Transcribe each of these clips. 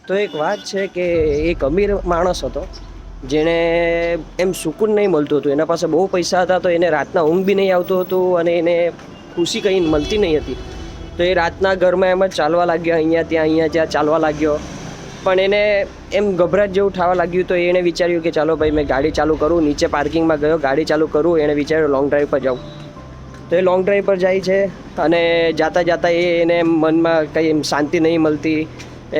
તો એક વાત છે કે એક અમીર માણસ હતો જેણે એમ સુકૂન નહીં મળતું હતું. એના પાસે બહુ પૈસા હતા તો એને રાતના ઊંઘ બી નહીં આવતું હતું અને એને ખુશી કંઈ મળતી નહીં હતી. તો એ રાતના ઘરમાં એમ જ ચાલવા લાગ્યો, અહીંયા ત્યાં ચાલવા લાગ્યો. પણ એને એમ ગભરાટ જેવું થવા લાગ્યું તો એણે વિચાર્યું કે ચાલો ભાઈ મેં ગાડી ચાલુ કરું. નીચે પાર્કિંગમાં ગયો, ગાડી ચાલુ કરું. એણે વિચાર્યું લોંગ ડ્રાઈવ પર જાઉં. તો એ લોંગ ડ્રાઈવ પર જાય છે અને જાતા એને મનમાં કંઈ એમ શાંતિ નહીં મળતી,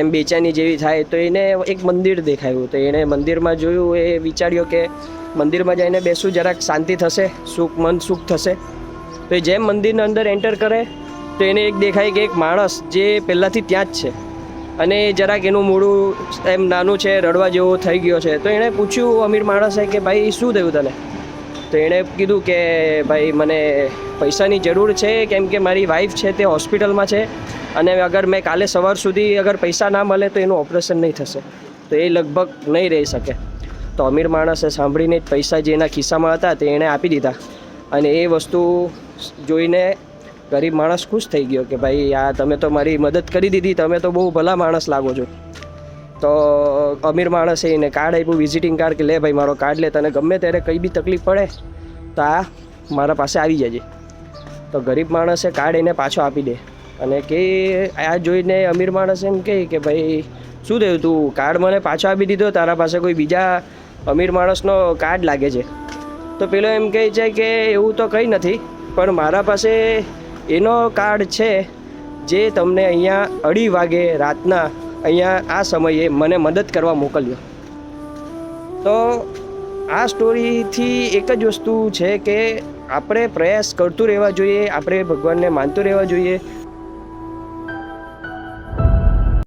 એમ બેચેની જેવી થાય. તો એને એક મંદિર દેખાયું. તો એણે મંદિરમાં જોયું. એ વિચાર્યો કે મંદિરમાં જઈને બેસું, જરાક શાંતિ થશે, મન સુખ થશે. તો એ જેમ મંદિરના અંદર એન્ટર કરે તો એને એક દેખાય કે એક માણસ જે પહેલાંથી ત્યાં જ છે અને જરાક એનું મોઢું એમ નાનું છે, રડવા જેવો થઈ ગયો છે. તો એણે પૂછ્યું અમીર માણસે કે ભાઈ શું થયું તને? તો એણે કીધું કે ભાઈ મને પૈસાની જરૂર છે, કેમ કે મારી વાઈફ છે તે હોસ્પિટલમાં છે અને અગર મેં કાલે સવાર સુધી અગર પૈસા ના મળે તો એનું ઓપરેશન નહીં થશે, તો એ લગભગ નહીં રહી શકે. તો અમીર માણસે સાંભળીને જ પૈસા જે એના ખિસ્સામાં હતા તે એણે આપી દીધા. અને એ વસ્તુ જોઈને ગરીબ માણસ ખુશ થઈ ગયો કે ભાઈ આ તમે તો મારી મદદ કરી દીધી, તમે તો બહુ ભલા માણસ લાગો છો. તો અમીર માણસે એને કાર્ડ આપ્યું, વિઝિટિંગ કાર્ડ, કે લે ભાઈ મારો કાર્ડ લે, તને ગમે ત્યારે કંઈ બી તકલીફ પડે તો આ મારા પાસે આવી જજે. તો ગરીબ માણસે કાર્ડ એને પાછો આપી દે અને કે આ જોઈને અમીર માણસ એમ કહે કે ભાઈ શું થયું, તું કાર્ડ મને પાછો આપી દીધો, તારા પાસે કોઈ બીજા અમીર માણસનો કાર્ડ લાગે છે. તો પેલો એમ કહે છે કે એવું તો કંઈ નથી, પણ મારા પાસે એનો કાર્ડ છે જે તમને અહીંયા 2:30 વાગે રાતના અહીંયા આ સમયે મને મદદ કરવા મોકલ્યો. તો આ સ્ટોરીથી એક જ વસ્તુ છે કે આપણે પ્રયાસ કરતું રહેવા જોઈએ, આપણે ભગવાનને માનતું રહેવા જોઈએ.